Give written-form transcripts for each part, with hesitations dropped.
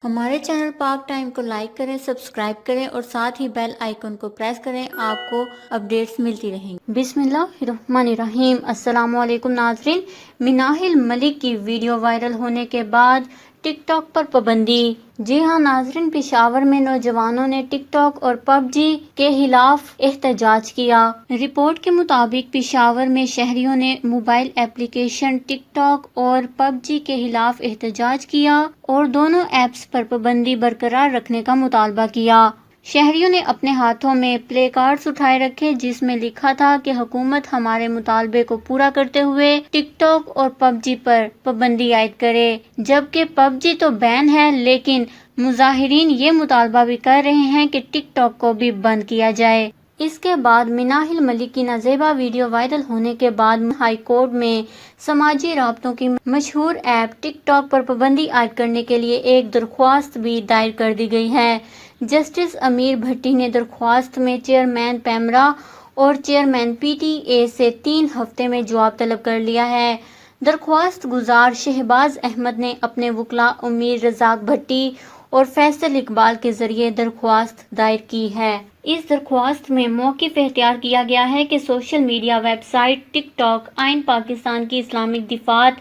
ہمارے چینل پاک ٹائم کو لائک کریں، سبسکرائب کریں اور ساتھ ہی بیل آئیکن کو پریس کریں، آپ کو اپڈیٹس ملتی رہیں گی۔ بسم اللہ الرحمن الرحیم۔ السلام علیکم ناظرین۔ مناہل ملک کی ویڈیو وائرل ہونے کے بعد ٹک ٹاک پر پابندی۔ جی ہاں ناظرین، پشاور میں نوجوانوں نے ٹک ٹاک اور پب جی کے خلاف احتجاج کیا۔ رپورٹ کے مطابق پشاور میں شہریوں نے موبائل ایپلیکیشن ٹک ٹاک اور پب جی کے خلاف احتجاج کیا اور دونوں ایپس پر پابندی برقرار رکھنے کا مطالبہ کیا۔ شہریوں نے اپنے ہاتھوں میں پلے کارڈز اٹھائے رکھے جس میں لکھا تھا کہ حکومت ہمارے مطالبے کو پورا کرتے ہوئے ٹک ٹاک اور پب جی پر پابندی عائد کرے، جبکہ پب جی تو بین ہے لیکن مظاہرین یہ مطالبہ بھی کر رہے ہیں کہ ٹک ٹاک کو بھی بند کیا جائے۔ اس کے بعد مناہل ملک کی نازیبا ویڈیو وائرل ہونے کے بعد ہائی کورٹ میں سماجی رابطوں کی مشہور ایپ ٹک ٹاک پر پابندی عائد کرنے کے لیے ایک درخواست بھی دائر کر دی گئی ہے۔ جسٹس امیر بھٹی نے درخواست میں چیئرمین پیمرا اور چیئرمین پی ٹی اے سے 3 ہفتے میں جواب طلب کر لیا ہے۔ درخواست گزار شہباز احمد نے اپنے وکلاء امیر رزاق بھٹی اور فیصل اقبال کے ذریعے درخواست دائر کی ہے۔ اس درخواست میں موقف اختیار کیا گیا ہے کہ سوشل میڈیا ویب سائٹ ٹک ٹاک آئین پاکستان کی اسلامک دفعات،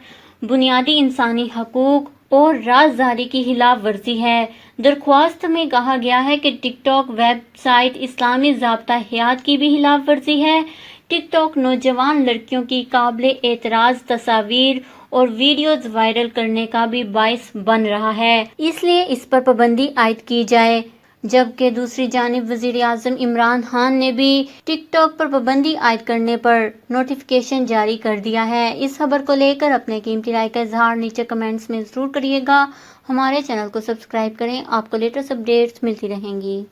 بنیادی انسانی حقوق اور رازداری کی خلاف ورزی ہے۔ درخواست میں کہا گیا ہے کہ ٹک ٹاک ویب سائٹ اسلامی ضابطہ حیات کی بھی خلاف ورزی ہے۔ ٹک ٹاک نوجوان لڑکیوں کی قابل اعتراض تصاویر اور ویڈیوز وائرل کرنے کا بھی باعث بن رہا ہے، اس لیے اس پر پابندی عائد کی جائے۔ جبکہ دوسری جانب وزیر اعظم عمران خان نے بھی ٹک ٹاک پر پابندی عائد کرنے پر نوٹیفیکیشن جاری کر دیا ہے۔ اس خبر کو لے کر اپنے قیمتی رائے کا اظہار نیچے کمنٹس میں ضرور کریے گا۔ ہمارے چینل کو سبسکرائب کریں، آپ کو لیٹسٹ اپڈیٹس ملتی رہیں گی۔